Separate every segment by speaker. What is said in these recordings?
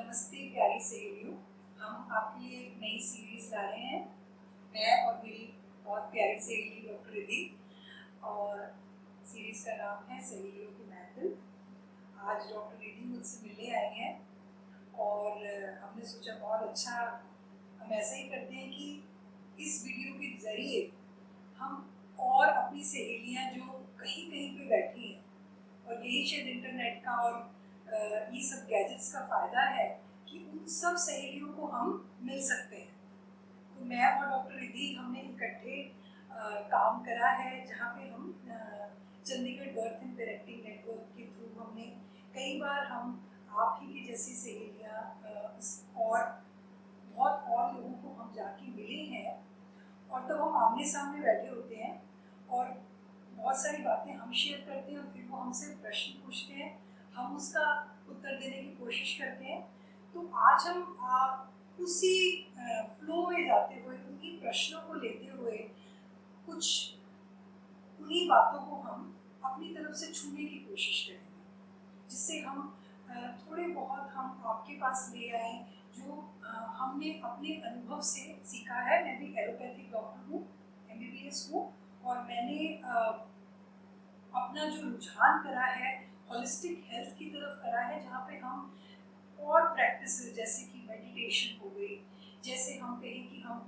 Speaker 1: नमस्ते प्यारी सहेलियों, हम आपके लिए एक नई सीरीज ला रहे हैं। मैं और मेरी बहुत प्यारी सहेली डॉक्टर रिद्धि, और सीरीज का नाम है सहेलियों की महफिल। आज डॉक्टर रिद्धि मुझसे मिलने आई हैं और हमने सोचा बहुत अच्छा हम ऐसा ही करते हैं कि इस वीडियो के जरिए हम और अपनी सहेलियाँ जो कहीं कहीं पे बैठी हैं, और यही शायद इंटरनेट का और ये सब गैजेट्स का फ़ायदा है कि उन सब सहेलियों को हम मिल सकते हैं। तो मैं और डॉक्टर रिद्धि हमने इकट्ठे काम करा है, जहाँ पे हम Chandigarh birth and parenting network के थ्रू हमने कई बार हम आप ही की जैसी सहेलियाँ और बहुत और लोगों को हम जाके मिले हैं, और तब हम आमने सामने बैठे होते हैं और बहुत सारी बातें हम शेयर करते हैं और फिर वो हमसे प्रश्न पूछते हैं, हम उसका उत्तर देने की कोशिश करते हैं। तो आज हम उसी फ्लो में जाते हुए, उन्हीं प्रश्नों को लेते हुए कुछ उन्हीं बातों को हम अपनी तरफ से छूने की कोशिश करेंगे, जिससे हम थोड़े बहुत हम आपके पास ले आए जो हमने अपने अनुभव से सीखा है। मैं भी एलोपैथिक डॉक्टर हूँ, MBBS हूँ, और मैंने अपना जो रुझान करा है होलिस्टिक हेल्थ की तरफ करा है, जहाँ पे हम और प्रैक्टिस जैसे कि मेडिटेशन हो गई, जैसे हम कहें कि हम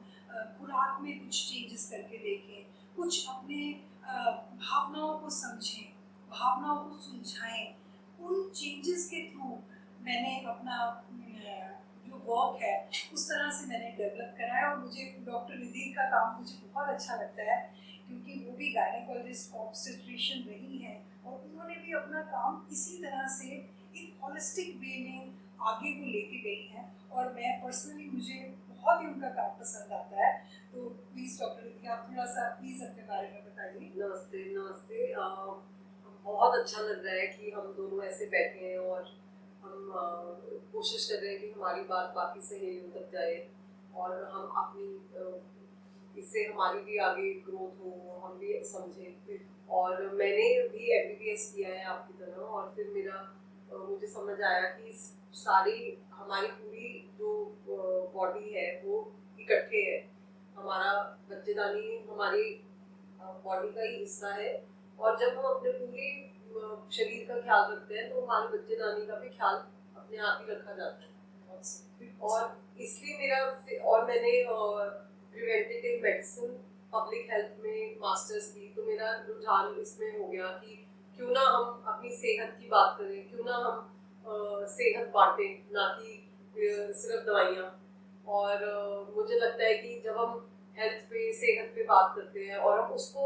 Speaker 1: खुराक में कुछ चेंजेस करके देखें, कुछ अपने भावनाओं को समझें, भावनाओं को सुलझाएं, उन चेंजेस के थ्रू मैंने अपना जो वर्क है उस तरह से मैंने डेवलप करा है। और मुझे डॉक्टर रिद्धि का काम मुझे बहुत अच्छा लगता है, क्योंकि वो भी गायनेकोलॉजिस्ट ऑब्स्टेट्रिशियन रही हैं, और उन्होंने भी अपना काम इसी तरह से एक होलिस्टिक वे में आगे वो लेके गई हैं, और मैं पर्सनली मुझे बहुत ही उनका काम पसंद आता है। तो प्लीज़ डॉक्टर रिद्धि, आप थोड़ा सा प्लीज़ अपने बारे में बताइए।
Speaker 2: नमस्ते नमस्ते। बहुत अच्छा लग रहा है कि हम दोनों ऐसे बैठे हैं और हम कोशिश कर रहे हैं कि हमारी बात बाकी सहेलियों तक जाए और हम इससे हमारी भी आगे ग्रोथ हो, हम भी समझें। और मैंने भी MBBS किया है आपकी तरह, और फिर मुझे समझ आया कि सारी हमारी पूरी जो बॉडी है वो इकट्ठे है। हमारा बच्चेदानी हमारी बॉडी का ही हिस्सा है, और जब हम अपने पूरे शरीर का ख्याल रखते हैं तो हमारे बच्चेदानी का भी ख्याल अपने आप ही रखा जाता है। और इसलिए मैंने प्रिवेंटिव मेडिसिन पब्लिक हेल्थ में मास्टर्स की, तो मेरा रुझान इसमें हो गया कि क्यों ना हम अपनी सेहत की बात करें, क्यों ना हम सेहत बांटें, ना कि सिर्फ दवाइयाँ। और मुझे लगता है कि जब हम हेल्थ पे, सेहत पे बात करते हैं और हम उसको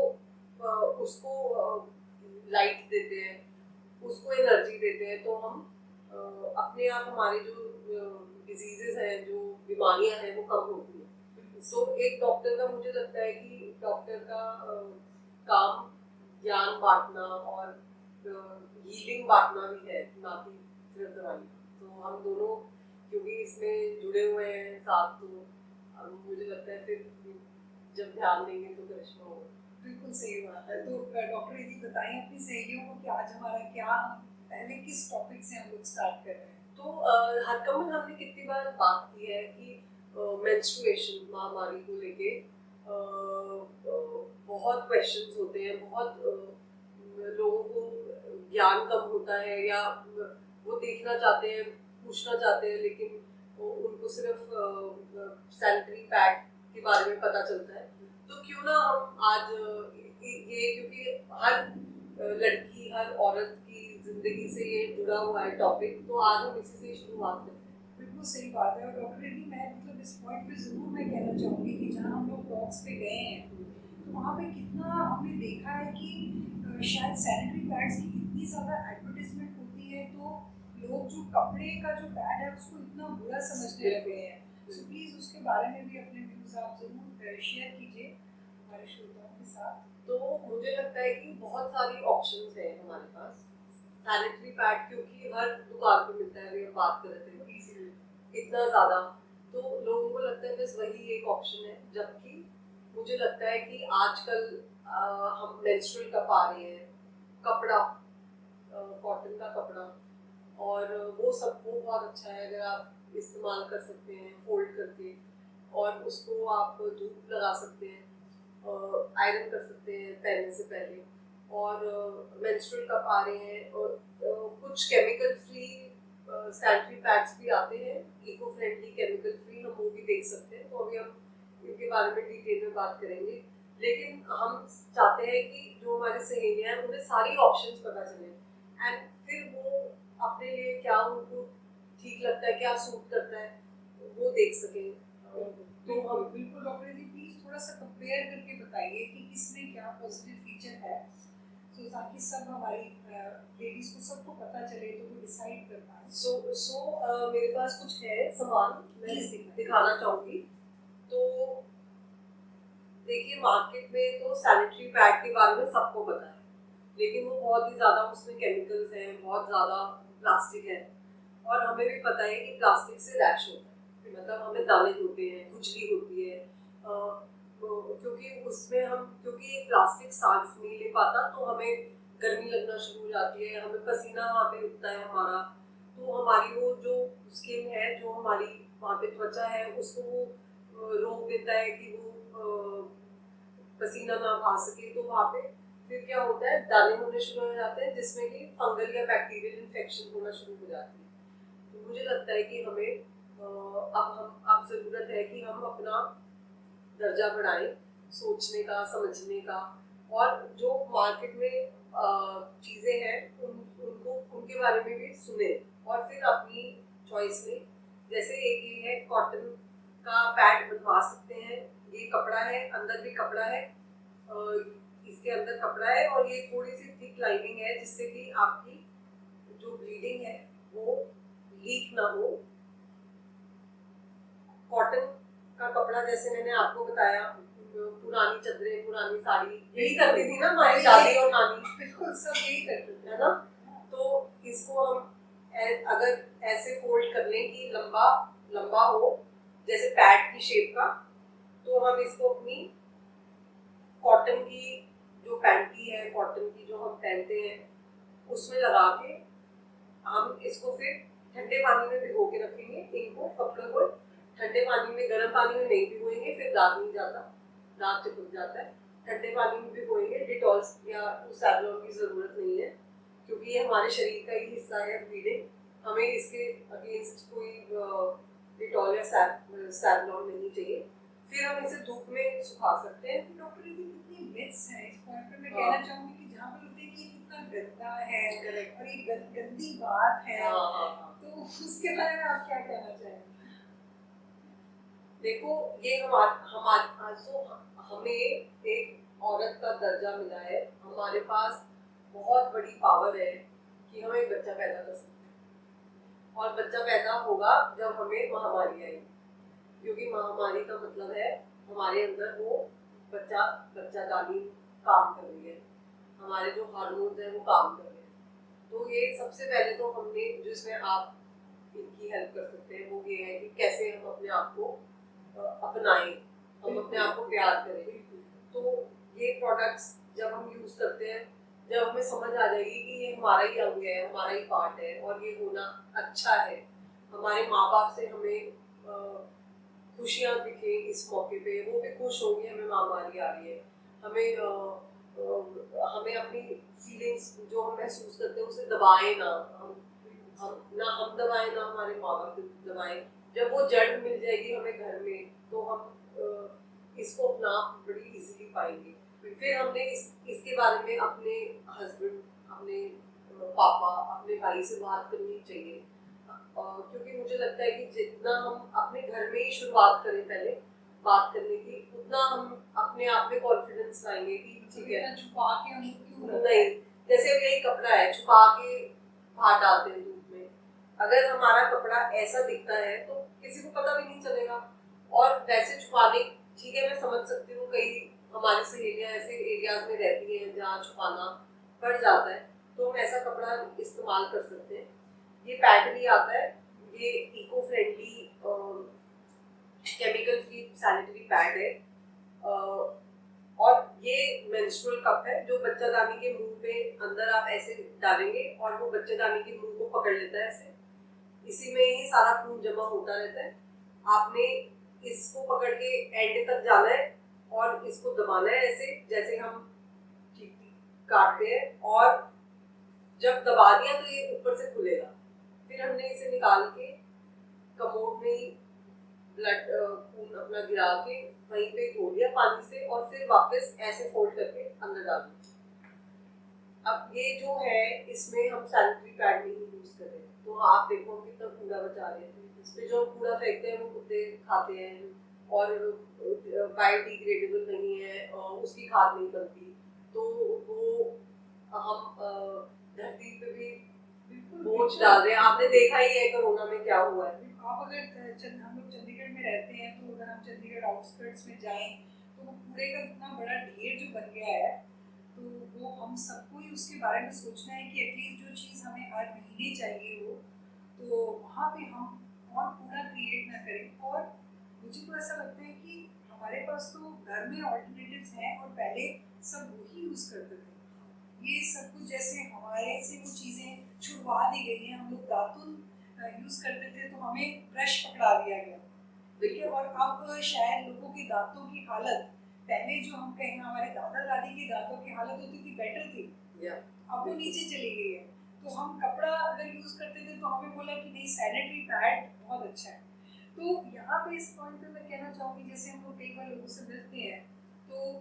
Speaker 2: लाइट देते हैं, उसको एनर्जी देते हैं, तो हम अपने आप हमारे जो डिजीजेस हैं, जो बीमारियां हैं, वो कम होती हैं। तो एक डॉक्टर का मुझे लगता है कि डॉक्टर का काम ज्ञान बांटना और हीलिंग बांटना भी है, ना कि सिर्फ दवाई। तो हम दोनों क्योंकि इसमें जुड़े हुए हैं साथ, तो मुझे लगता है फिर जब ध्यान देंगे तो करिश्मा होगा।
Speaker 1: बिल्कुल सही बात है। तो डॉक्टर रिद्धि बताएं अपनी सहेलियों को कि आज हमारा क्या, हम पहले किस टॉपिक से हम लोग स्टार्ट कर रहे हैं।
Speaker 2: तो हरकम में हमने कितनी बार बात की है कि मेंस्ट्रुएशन महामारी को लेके बहुत क्वेश्चंस होते हैं, बहुत लोगों को ज्ञान कम होता है, या वो देखना चाहते हैं, पूछना चाहते हैं, लेकिन उनको सिर्फ सैनिटरी पैड के बारे में पता चलता है। तो क्यों ना हम आज क्योंकि हर लड़की, हर औरत की जिंदगी से ये जुड़ा हुआ है टॉपिक, तो आज हम इसी से शुरुआत करते हैं।
Speaker 1: बिल्कुल सही बात है। और डॉक्टर रिद्धि, मैं मतलब इस पॉइंट पे ज़रूर मैं कहना चाहूँगी कि जहाँ हम लोग टॉक्स पे गए हैं, तो वहाँ पे कितना हमने देखा है कि शायद सैनिटरी पैड्स की इतनी ज़्यादा एडवर्टीजमेंट होती है, तो लोग जो कपड़े का जो पैड है उसको इतना बुरा समझने लगे हैं। सो प्लीज़ उसके बारे में भी अपने व्यूज़ आप ज़रूर शेयर कीजिए हमारे श्रोताओं के साथ।
Speaker 2: तो मुझे लगता है कि बहुत सारी ऑप्शंस हैं हमारे पास। सैनिटरी पैड क्योंकि हर दुकान पे मिलता है, अभी हम बात कर रहे थे इतना ज़्यादा, तो लोगों को लगता है बस वही एक ऑप्शन है। जबकि मुझे लगता है कि आजकल हम मेंस्ट्रुअल कप आ रहे हैं, कपड़ा, कॉटन का कपड़ा, और वो सबको बहुत अच्छा है, अगर आप इस्तेमाल कर सकते हैं फोल्ड करके, और उसको आप धूप लगा सकते हैं, आयरन कर सकते हैं पहनने से पहले। और मेंस्ट्रुअल कप आ रहे हैं, और कुछ केमिकल फ्री सैनिटरी पैड्स भी आते हैं, इको फ्रेंडली केमिकल फ्री, हम वो भी देख सकते हैं। तो अभी हम इनके बारे में डिटेल में बात करेंगे, लेकिन हम चाहते हैं कि जो हमारे सहेलियां हैं उन्हें सारी ऑप्शंस पता चले, एंड फिर वो अपने लिए क्या उनको ठीक लगता है, क्या सूट करता है, वो देख सकें। तो हम
Speaker 1: बिल्कुल डॉक्टर जी प्लीज थोड़ा सा कंपेयर करके बताइए कि किसमें क्या पॉजिटिव फीचर है, तो ताकि सब हमारी लेडीज को सबको पता चले तो वो डिसाइड कर पाए।
Speaker 2: मेरे पास कुछ है सामान, मैं दिखाना चाहूँगी। तो देखिए, मार्केट में तो सैनिटरी पैड के बारे में सबको पता है, लेकिन वो बहुत ही ज़्यादा उसमें केमिकल्स हैं, बहुत ज़्यादा प्लास्टिक है, और हमें भी पता है कि प्लास्टिक से रैश होता है, मतलब हमें दाने होते हैं, खुजली होती है, क्योंकि उसमें क्योंकि प्लास्टिक सांस नहीं ले पाता, तो हमें गर्मी लगना शुरू हो जाती है, हमें पसीना वहाँ पे रुकता है हमारा, तो हमारी वो जो स्किन है, जो हमारी वहाँ पे त्वचा है, उसको वो रोक देता है कि वो पसीना ना बहा सके। तो वहाँ पे फिर क्या होता है, दाने होने शुरू हो जाते हैं, जिसमें कि फंगल या बैक्टीरियल इन्फेक्शन होना शुरू हो जाती है। तो मुझे लगता है कि हमें अब ज़रूरत है कि हम अपना दर्जा बढ़ाएं, सोचने का, समझने का, और जो मार्केट में चीज़ें हैं उनके बारे में भी सुने, और फिर अपनी चॉइस में, जैसे एक ये है कॉटन का पैड बनवा सकते हैं, ये कपड़ा है, अंदर भी कपड़ा है, इसके अंदर कपड़ा है, और ये थोड़ी सी थिक लाइनिंग है, जिससे कि आपकी जो ब्लीडिंग है वो लीक ना हो। कॉटन का कपड़ा, जैसे मैंने आपको बताया, पुरानी चादरें, पुरानी साड़ी यही करती थी ना हमारी दादी और नानी,
Speaker 1: बिल्कुल सब यही करते थे,
Speaker 2: है ना। तो इसको हम अगर ऐसे फोल्ड कर लें कि लंबा लंबा हो, जैसे पैड की शेप का, तो हम इसको अपनी कॉटन की जो पैंटी है, कॉटन की जो हम पहनते हैं, उसमें लगा के हम इसको फिर ठंडे पानी में भिगो के रखेंगे। इनको, कपड़े को ठंडे पानी में, गर्म पानी में नहीं भिगोएंगे, फिर दाग नहीं जाता, दाग चिपक जाता है। ठंडे पानी में भिगोएंगे, डिटॉल या सैवलॉन की जरूरत नहीं है, क्योंकि ये हमारे शरीर का ही हिस्सा है ब्लीडिंग, हमें इसके अगेंस्ट कोई डिटॉल या सैवलॉन नहीं चाहिए। फिर हम इसे धूप में सुखा सकते हैं।
Speaker 1: डॉक्टर जी कितनी मिथ्स हैं इस पॉइंट पे, मैं कहना चाहूंगी कि जहाँ पे होते हैं कि कितना गंदा है और ये गंदी बात है, तो उसके बारे में आप क्या कहना चाहेंगे?
Speaker 2: देखो, ये हमें एक औरत का दर्जा मिला है, हमारे पास बहुत बड़ी पावर है कि हम एक बच्चा पैदा कर सकते हैं, और बच्चा पैदा होगा जब हमें महामारी आएगी, क्योंकि महामारी का मतलब है हमारे अंदर वो बच्चादानी काम कर रही है, हमारे जो हार्मोन्स हैं वो काम कर रहे हैं। तो ये सबसे पहले तो हमने, जिसमें आप इनकी हेल्प कर सकते हैं, वो ये है कि कैसे हम अपने आप को अपनाएं, हम अपने आप को प्यार करें। तो ये प्रोडक्ट्स जब हम यूज़ करते हैं, जब हमें समझ आ जाएगी कि ये हमारा ही अंग है, हमारा ही पार्ट है, और ये होना अच्छा है, हमारे माँ बाप से हमें खुशियाँ दिखे इस मौके पे, वो भी खुश होंगे, हमें महामारी आ रही है, हमें अपनी फीलिंग्स जो हम महसूस करते हैं उसे दबाएं ना, हम दबाएं ना, हमारे माँ बाप दबाएं। जब वो जड़ मिल जाएगी हमें घर में, तो हम इसको अपना बड़ी इजीली पाएंगे। फिर हमने इसके बारे में अपने हस्बैंड, अपने पापा, अपने भाई से बात करनी चाहिए, क्योंकि मुझे लगता है कि जितना हम अपने घर में ही शुरुआत करें पहले बात करने की, उतना हम अपने आप में कॉन्फिडेंस लाएंगे कि ठीक है,
Speaker 1: छुपा के हम क्यों
Speaker 2: नहीं, जैसे अब यही कपड़ा है, छुपा के बाहर डालते हैं धूप में, अगर हमारा कपड़ा ऐसा दिखता है तो किसी को पता भी नहीं चलेगा। और वैसे छुपाने, ठीक है, मैं समझ सकती हूँ, कई हमारी सहेलियाँ ऐसे एरियाज में रहती हैं जहाँ छुपाना पड़ जाता है, तो हम ऐसा कपड़ा इस्तेमाल कर सकते हैं। ये पैड भी आता है, ये eco friendly chemical free sanitary pad है, और ये मेंस्ट्रुअल कप है जो बच्चादानी के मुंह पे अंदर आप ऐसे डालेंगे और वो बच्चादानी के मुंह को पकड़ लेता है ऐसे, इसी में ही सारा खून जमा होता रहता है। आपने इसको पकड़ के एंड तक जाना है और इसको दबाना है ऐसे जैसे हम काटते हैं, और जब दबा दिया तो ये ऊपर से खुलेगा। फिर हमने इसे निकाल के कमोड में ही ब्लड खून अपना गिरा के वहीं पे धो लिया पानी से और फिर वापस ऐसे फोल्ड करके अंदर डाल दिया। अब ये जो है इसमें हम सैनिटरी पैड नहीं यूज कर रहे, तो आप देखो कितना कूड़ा बचा रहे हैं। इसमें जो कूड़ा फेंकते हैं वो कुत्ते खाते हैं और बायोडिग्रेडेबल नहीं है, उसकी खाद नहीं बनती, तो वो हम धरती पे भी बोझ डाल रहे हैं। आपने देखा ही है कोरोना में क्या हुआ है।
Speaker 1: आप अगर हम लोग चंडीगढ़ में रहते हैं तो अगर हम चंडीगढ़ आउटस्कर्ट्स में जाएं तो वो कूड़े का इतना बड़ा ढेर जो बन गया है, तो वो हम सबको ही उसके बारे में सोचना है कि एटलीस्ट जो चीज़ हमें हर महीने चाहिए हो तो वहाँ पे हम और कूड़ा क्रिएट ना करें। और मुझे तो ऐसा लगता है कि हमारे पास तो घर में ऑल्टरनेटिव्स हैं और पहले सब वही यूज़ करते थे। ये सब कुछ जैसे हमारे से वो चीज़ें छुड़वा दी गई हैं। हम लोग दातुन यूज़ करते थे तो हमें ब्रश पकड़ा दिया गया, ठीक है। और अब शायद लोगों के दांतों की हालत, पहले जो हम कहें हमारे दादा दादी की दांतों की हालत होती थी बेटर थी, अब वो नीचे चली गई है। तो हम कपड़ा अगर यूज़ करते थे तो हमें बोला कि नहीं सैनिटरी पैड बहुत अच्छा है। तो यहाँ पे इस पॉइंट पे मैं कहना चाहूँगी, जैसे हम लोग कई बार लोगों से मिलते हैं तो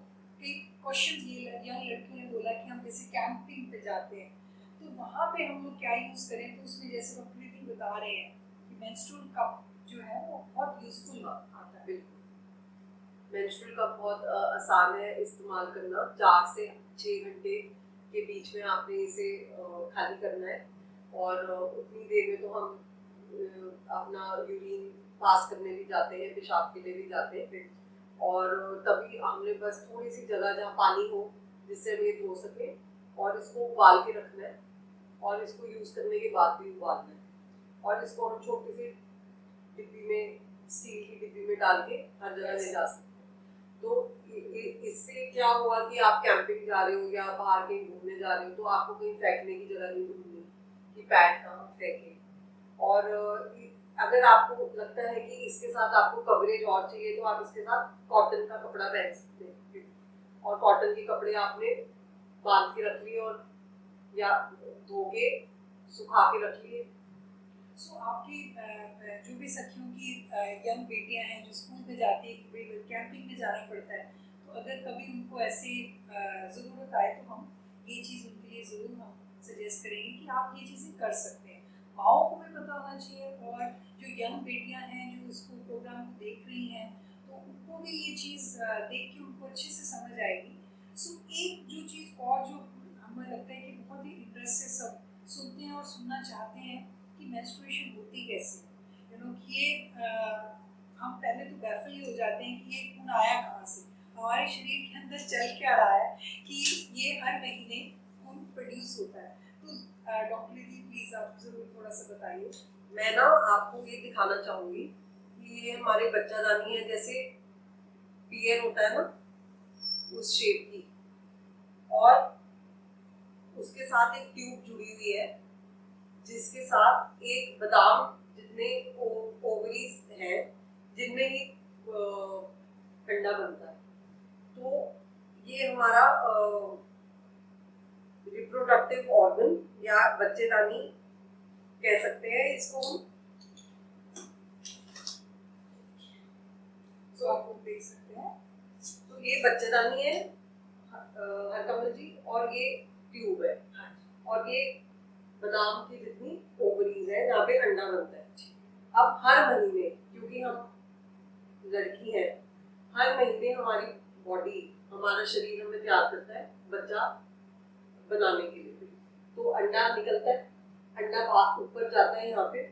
Speaker 1: कई क्वेश्चन ये यंग लड़कियों ने बोला कि हम जैसे कैंपिंग पे जाते हैं तो वहाँ पे हम लोग क्या यूज़ करें। तो उसमें जैसे डॉक्टर प्रीति बता रहे हैं कि मेंस्ट्रुअल कप जो है वो बहुत यूजफुल आता है।
Speaker 2: मेंस्ट्रुअल कप बहुत आसान है इस्तेमाल करना। 4 से 6 घंटे के बीच में आपने इसे खाली करना है और उतनी देर में तो हम अपना यूरिन पास करने भी जाते हैं, पेशाब के लिए भी जाते हैं, और तभी हमने बस थोड़ी सी जगह जहाँ पानी हो जिससे हम ये धो सके और इसको उबाल के रखना है और इसको यूज़ करने के बाद भी उबालना है। और इसको हम छोटी सी डिब्बी में, स्टील की डिब्बी में डाल के हर जगह ले जा सकते हैं। तो इससे क्या हुआ कि आप कैंपिंग जा रहे हो या बाहर कहीं घूमने जा रहे हो तो आपको कहीं फेंकने की जगह नहीं ढूंढनी कि पैड कहाँ फेंके। और अगर आपको लगता है कि इसके साथ आपको कवरेज और चाहिए तो आप इसके साथ कॉटन का कपड़ा पहन सकते हैं, और कॉटन के कपड़े आपने बांध के रख लिए और या धो के सुखा के रख लिए।
Speaker 1: सो आपकी जो भी सखियों की यंग बेटियां हैं जो स्कूल में जाती है कि भाई कैंपिंग में जाना पड़ता है, तो अगर कभी उनको ऐसी ज़रूरत आए तो हम ये चीज़ उनके लिए ज़रूर हम सजेस्ट करेंगे कि आप ये चीज़ें कर सकते हैं। माओ को भी पता होना चाहिए और जो यंग बेटियां हैं जो इसको प्रोग्राम को देख रही हैं तो उनको भी ये चीज़ देख के उनको अच्छे से समझ आएगी। सो एक जो चीज़ और जो हमें लगता है कि बहुत ही इंटरेस्ट से सब सुनते हैं और सुनना चाहते हैं कि मेंस्ट्रुएशन होती कैसे है, कि ये हम पहले तो बैफल ही हो जाते हैं कि ये खून आया कहाँ से, हमारे शरीर के अंदर चल क्या रहा है कि ये हर महीने खून प्रोड्यूस होता है। तो डॉक्टर दीदी प्लीज आप जरूर थोड़ा सा बताइए।
Speaker 2: मैं ना आपको ये दिखाना चाहूंगी कि ये हमारे बच्चादानी है, जैसे पियर होता है ना उस शेप की, और उसके साथ एक ट्यूब जुड़ी हुई है जिसके साथ एक बादाम जितने ओवरीज हैं जिनमें ही अंडा बनता है। तो ये हमारा रिप्रोडक्टिव ऑर्गन या बच्चेदानी कह सकते हैं इसको हम।
Speaker 1: तो आप लोग देख सकते हैं,
Speaker 2: तो ये बच्चेदानी है हरकमल जी, और ये ट्यूब है, और ये बादाम की जितनी ओवरीज है जहाँ पे अंडा बनता है। अब हर महीने, क्योंकि हम लड़की हैं, हर महीने हमारी बॉडी, हमारा शरीर हमें तैयार करता है बच्चा बनाने के लिए। तो अंडा निकलता है, अंडा बाहर ऊपर जाता है यहाँ पे,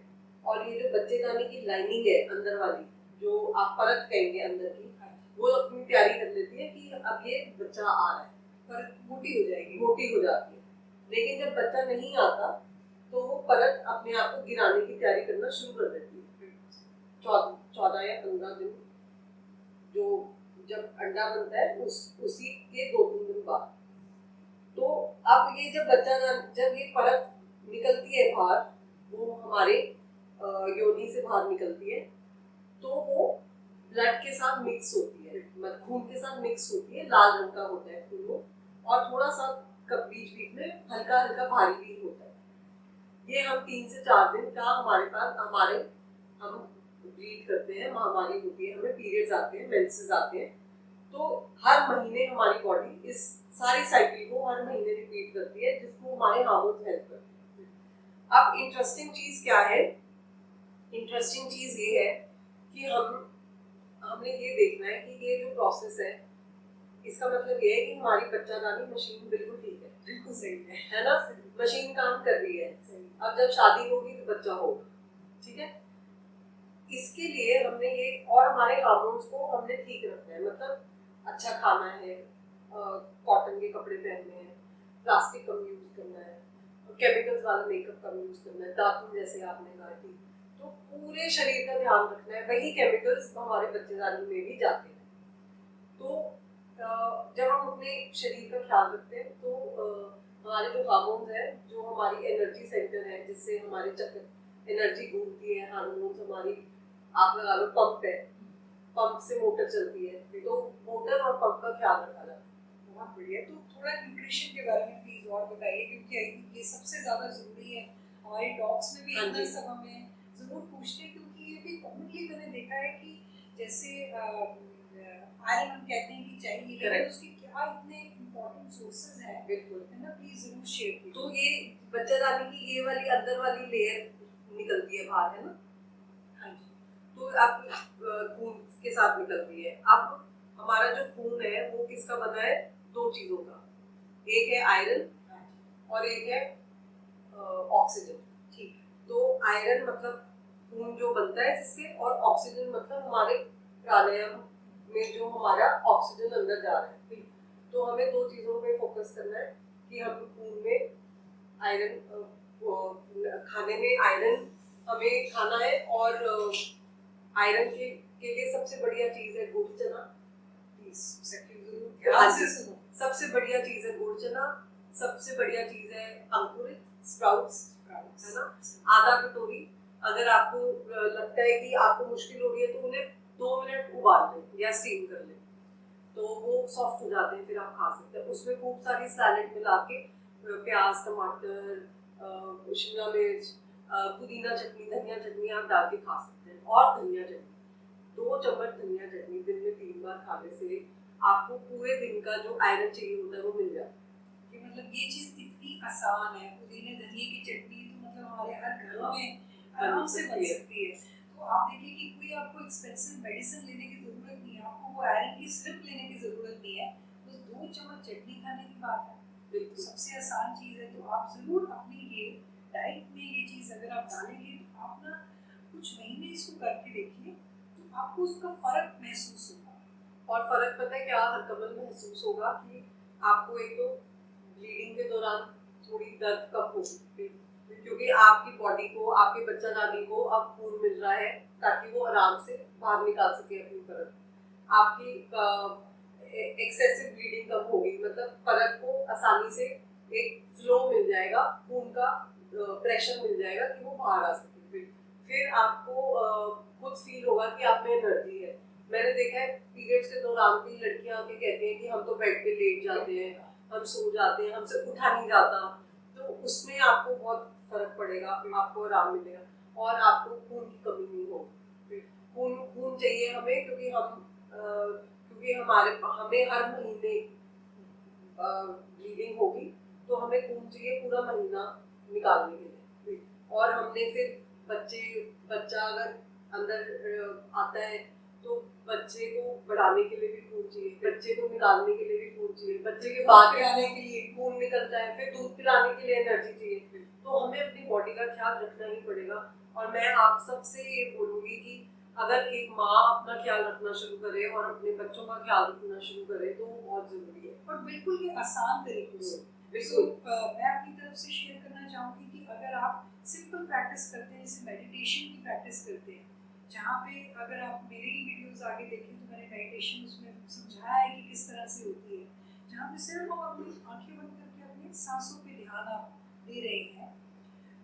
Speaker 2: और ये जो बच्चेदानी की लाइनिंग है अंदर वाली, जो आप परत कहेंगे अंदर की, वो अपनी तैयारी कर लेती है कि अब ये बच्चा आ रहा है,
Speaker 1: परत मोटी हो जाएगी,
Speaker 2: मोटी हो जाती है। लेकिन जब बच्चा नहीं आता तो वो परत अपने आप को गिराने की तैयारी करना शुरू कर देती है। 14 या 15 दिन जो जब अंडा बनता है उसी के 2-3 दिन बाद। तो अब ये जब ये परत निकलती है बाहर, वो हमारे योनि से बाहर निकलती है, तो वो ब्लड के साथ मिक्स होती है, मतलब खून के साथ मिक्स होती है, लाल रंग का होता है खून वो, और थोड़ा सा बीच बीच में हल्का हल्का भारी भी होता है। ये हम 3 से 4 दिन का हम ब्लीड करते हैं, महामारी होती है, हमें पीरियड्स आते हैं, मेंसेस आते हैं, तो हर महीने हमारी बॉडी इस सारी साइकिल को हर महीने रिपीट करती है, जिसको हमारे हार्मोन्स हेल्प करते हैं। अब इंटरेस्टिंग चीज क्या है? इंटरेस्टिंग चीज ये है कि हमने ये देखना है कि ये जो प्रोसेस है, इसका मतलब ये है कि हमारी बच्चादानी मशीन बिल्कुल ठीक है,
Speaker 1: बिल्कुल सही
Speaker 2: है ना? मशीन काम कर रही है। अब जब शादी होगी तो बच्चा होगा, ठीक है? इसके लिए हमने ये, और हमारे हार्मोन्स को हमने ठीक रखना है, मतलब अच्छा खाना है, कॉटन के कपड़े पहनने हैं, प्लास्टिक कम यूज करना है, केमिकल्स वाला मेकअप कम यूज करना है, दातुन जैसे आपने कहा थी, तो पूरे शरीर का ध्यान रखना है। वही केमिकल्स हमारे बच्चेदानी में भी जाते हैं। तो जब हम अपने शरीर का ख्याल रखते हैं तो हमारे जो हार्मोन्स है, जो हमारी एनर्जी सेंटर है, जिससे हमारे चक्कर एनर्जी घूमती है, हार्मोन्स हमारी, आप लगा लो पंप है, पंप से मोटर चलती है, तो मोटर और पंप का ख्याल रखा जाता है।
Speaker 1: बहुत बढ़िया। तो थोड़ा न्यूट्रिशन के बारे में प्लीज और बताइए, क्योंकि आई थिंक ये सबसे ज्यादा जरूरी है। हमारे डॉग्स में भी इतना सब हमें जरूर पूछते हैं, क्योंकि ये भी कॉमनली मैंने देखा है कि जैसे आयरन हम कहते हैं कि चाहिए, लेकिन उसके क्या इतने इम्पोर्टेंट सोर्सेज हैं,
Speaker 2: बिल्कुल,
Speaker 1: है ना? प्लीज जरूर शेयर कीजिए।
Speaker 2: तो ये बच्चादानी की ये वाली अंदर वाली लेयर निकलती है बाहर, है ना?
Speaker 1: हाँ जी।
Speaker 2: तो अब खून के साथ निकलती है। अब हमारा जो खून है वो किसका बना है? 2 चीजों का, एक है आयरन और एक है ऑक्सीजन। ठीक, तो आयरन मतलब खून जो बनता है जिससे, और ऑक्सीजन मतलब हमारे प्राणायाम में जो हमारा ऑक्सीजन अंदर जा रहा है। तो हमें 2 चीजों पे फोकस करना है कि हम खून में आयरन, खाने में आयरन हमें खाना है, और आयरन के लिए सबसे बढ़िया चीज है गुड़ चना। सबसे बढ़िया चीज है गुड़ चना, सबसे बढ़िया चीज है अंकुरित स्प्राउट्स, है ना? आधा कटोरी। अगर आपको लगता है कि आपको मुश्किल हो रही है तो उन्हें 2 मिनट उबाल लें या स्टीम कर लें, तो वो सॉफ्ट हो जाते हैं, फिर आप खा सकते हैं। उसमें खूब सारी सैलेड मिला के, प्याज, टमाटर, शिमला मिर्च, पुदीना चटनी, धनिया चटनी आप डाल के खा सकते हैं। और धनिया चटनी, 2 चम्मच धनिया चटनी दिन में 3 बार खाने से आपको पूरे दिन का जो आयरन चाहिए होता है वो मिल जाता है।
Speaker 1: कि मतलब ये चीज इतनी आसान है, पुदीने धनिए की चटनी तो मतलब हमारे हर घरों में आराम से बन सकती है। तो आप देखिए कि कोई आपको एक्सपेंसिव मेडिसिन लेने की जरूरत नहीं है, आपको वो आयरन की स्लिप लेने की जरूरत नहीं है, बस 2 चम्मच चटनी खाने की बात है। तो सबसे आसान चीज है। तो आप जरूर अपनी ये डाइट में ये चीज अगर आप डालेंगे तो आप ना कुछ महीने इसको करके देखिए, तो आपको उसका फर्क महसूस होगा।
Speaker 2: और फर्क पता है क्या हरकमल महसूस होगा? कि आपको एक तो ब्लीडिंग के दौरान थोड़ी दर्द कम होगी, क्योंकि आपकी बॉडी को, आपके बच्चादानी को अब खून मिल रहा है ताकि वो आराम से बाहर निकाल सके अपनी परत। आपकी एक्सेसिव ब्लीडिंग कम होगी, मतलब परत को आसानी से एक फ्लो मिल जाएगा, खून का प्रेशर मिल जाएगा कि वो बाहर आ सके। फिर आपको खुद फील होगा कि आप में एनर्जी है। मैंने देखा है पीरियड्स के दौरान भी लड़कियां आके कहती हैं कि हम तो बेड पे लेट जाते हैं, हम सो जाते हैं, हमसे उठा नहीं जाता। तो उसमें आपको बहुत फर्क पड़ेगा, आपको आराम मिलेगा और आपको खून की कमी नहीं होगी। खून चाहिए हमें, क्योंकि हमें हर महीने ब्लीडिंग होगी, तो हमें खून चाहिए पूरा महीना निकालने के लिए। और हमने फिर बच्चा अगर अंदर आता है तो बच्चे को बढ़ाने के लिए भी खून चाहिए, बच्चे को निकालने के लिए भी खून चाहिए, बच्चे के बाद पिलाने के लिए खून निकलता है, फिर दूध पिलाने के लिए एनर्जी चाहिए। तो हमें अपनी बॉडी का ख्याल रखना ही पड़ेगा। और मैं आप सबसे ये बोलूँगी कि अगर एक माँ अपना ख्याल रखना शुरू करे और अपने बच्चों का ख्याल रखना शुरू करे तो बहुत ज़रूरी है,
Speaker 1: और बिल्कुल ये आसान तरीके से।
Speaker 2: बिल्कुल।
Speaker 1: मैं अपनी तरफ से शेयर करना चाहूँगी कि अगर आप सिंपल प्रैक्टिस करते हैं, जैसे मेडिटेशन की प्रैक्टिस करते हैं, जहाँ पे अगर आप मेरे ही वीडियोस आगे देखें तो मैंने मेडिटेशन उसमें समझाया है कि किस तरह से होती है, जहाँ पे सिर्फ हम अपनी आंखें बंद करके अपनी सांसों पे ध्यान आप दे रहे हैं,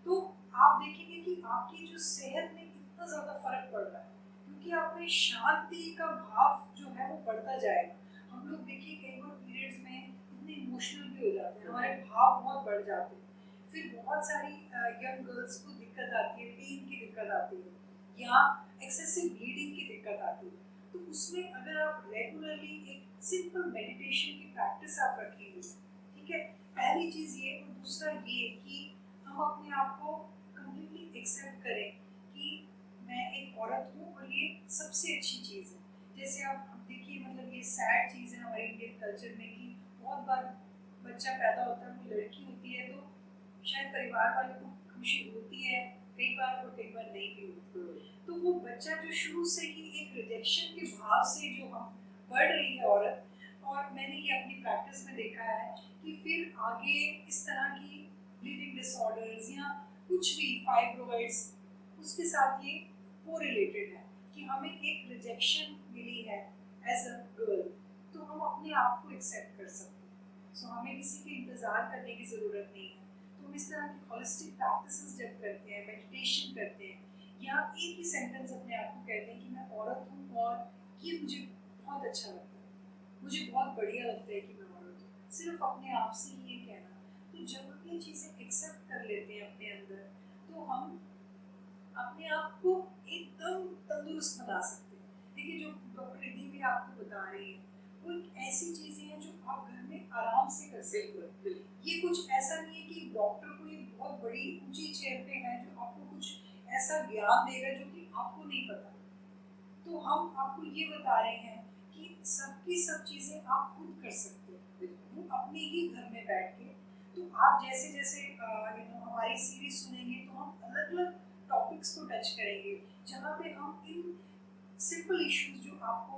Speaker 1: तो आप देखेंगे कि आपकी जो सेहत में कितना ज़्यादा फर्क पड़ रहा है, क्योंकि आपमें शांति का भाव जो है वो बढ़ता जाएगा। हम लोग देखिए कई बार पीरियड्स में इतने इमोशनल भी हो जाते हैं, हमारे भाव बहुत बढ़ जाते हैं, फिर बहुत सारी यंग गर्ल्स को दिक्कत आती है, पेन की दिक्कत आती है या एक्सेसिव ब्लीडिंग की दिक्कत आती है। तो उसमें अगर आप रेगुलरली एक सिंपल मेडिटेशन की प्रैक्टिस आप रखेंगे, ठीक है, पहली चीज़ ये, और दूसरा ये कि हम अपने आप को कम्प्लीटली एक्सेप्ट करें कि मैं एक औरत हूँ और ये सबसे अच्छी चीज़ है। जैसे आप देखिए, मतलब ये सैड चीज़ है हमारे इंडियन कल्चर में कि बहुत बार बच्चा पैदा होता है, वो लड़की होती है, तो शायद परिवार वालों को खुशी होती है कई बार और कई बार नहीं भी होती। तो वो बच्चा जो शुरू से ही एक रिजेक्शन के भाव से जो हम बढ़ रही है औरत, और मैंने ये अपनी प्रैक्टिस में देखा है कि फिर आगे इस तरह की ब्लीडिंग डिसऑर्डर्स या कुछ भी फाइब्रोइड्स, उसके साथ ये को रिलेटेड है कि हमें एक रिजेक्शन मिली है एज अ गर्ल, तो हम अपने आप को एक्सेप्ट कर सकते हैं। सो हमें किसी के इंतज़ार करने की ज़रूरत नहीं है। तो हम इस तरह की होलिस्टिक प्रैक्टिसेस जब करते हैं, मेडिटेशन करते हैं, या एक ही सेंटेंस अपने आप को कहते हैं कि मैं औरत हूँ और ये मुझे बहुत अच्छा लगता है, मुझे बहुत बढ़िया लगता है कि मैं औरत हूँ, सिर्फ अपने आप से ही ये कहना। तो जब हम ये चीज़ें एक्सेप्ट कर लेते हैं अपने अंदर, तो हम अपने आप को एकदम तंदुरुस्त बना सकते हैं। देखिए, जो डॉक्टर रिद्धि भी आपको बता रही है, वो एक ऐसी चीज़ें हैं जो आप घर में आराम से कर सकते हो। ये कुछ ऐसा नहीं है कि डॉक्टर को ये बहुत बड़ी ऊंची चेयर पे है जो आपको कुछ ऐसा ज्ञान देगा जो कि आपको नहीं पता। तो हम आपको ये बता रहे हैं कि सबकी सब चीज़ें आप खुद कर सकते हो, वो अपने ही घर में बैठ के। तो आप जैसे जैसे हमारी सीरीज सुनेंगे तो हम अलग अलग टॉपिक्स को टच करेंगे, जहाँ पे हम इन सिंपल इश्यूज जो आपको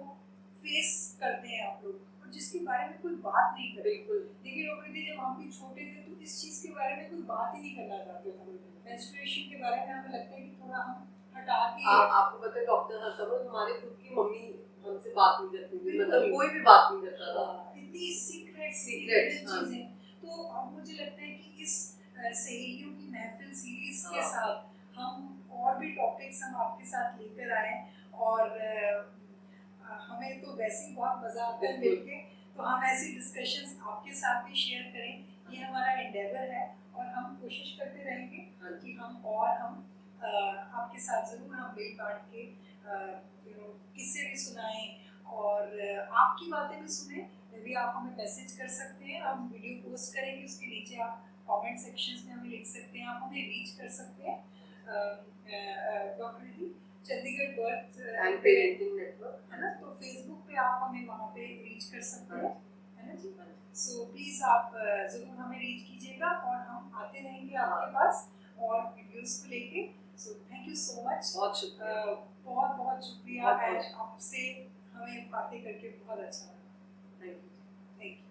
Speaker 1: फेस करते हैं आप लोग, और जिसके बारे में कोई बात नहीं करते। देखिए डॉक्टर दी, जब हम भी छोटे थे तो इस चीज़ के बारे में कोई बात ही नहीं करना चाहते थे। मेंस्ट्रुएशन के बारे में हमें लगता है कि थोड़ा हम हटा के
Speaker 2: आपको पता है डॉक्टर हरसमन हमारे खुद की मम्मी हमसे बात नहीं करती थी, मतलब कोई भी बात नहीं करता था।
Speaker 1: इतनी सीक्रेट
Speaker 2: चीजें।
Speaker 1: तो अब मुझे लगता है कि इस सहेलियों की महफिल सीरीज के साथ हम और भी टॉपिक्स हम आपके साथ लेकर आए, और हमें तो वैसे ही बहुत मजा आता है मिलके, तो हम ऐसी डिस्कशंस आपके साथ भी शेयर करें, ये हमारा एंडेवर है, और हम कोशिश करते रहेंगे कि हम आपके साथ जरूर हम मिल बांट के किस्से भी सुनाएं और आपकी बातें भी सुने। यदि आप हमें मैसेज कर सकते हैं, हम वीडियो पोस्ट करेंगे, उसके नीचे आप कमेंट सेक्शंस में हमें लिख सकते हैं, आप हमें रीच कर सकते हैं। Doctor ji, Chandigarh birth
Speaker 2: and parenting network,
Speaker 1: है ना, तो फेसबुक पे आप हमें वहाँ पे रीच कर सकते हैं, है ना जी। सो प्लीज़ आप ज़रूर हमें रीच कीजिएगा, और हम आते रहेंगे आपके पास और वीडियोस को लेके। So thank you so much,
Speaker 2: बहुत शुक्रिया,
Speaker 1: बहुत बहुत शुक्रिया, आपसे हमें बातें करके बहुत अच्छा लगा।
Speaker 2: Thank you.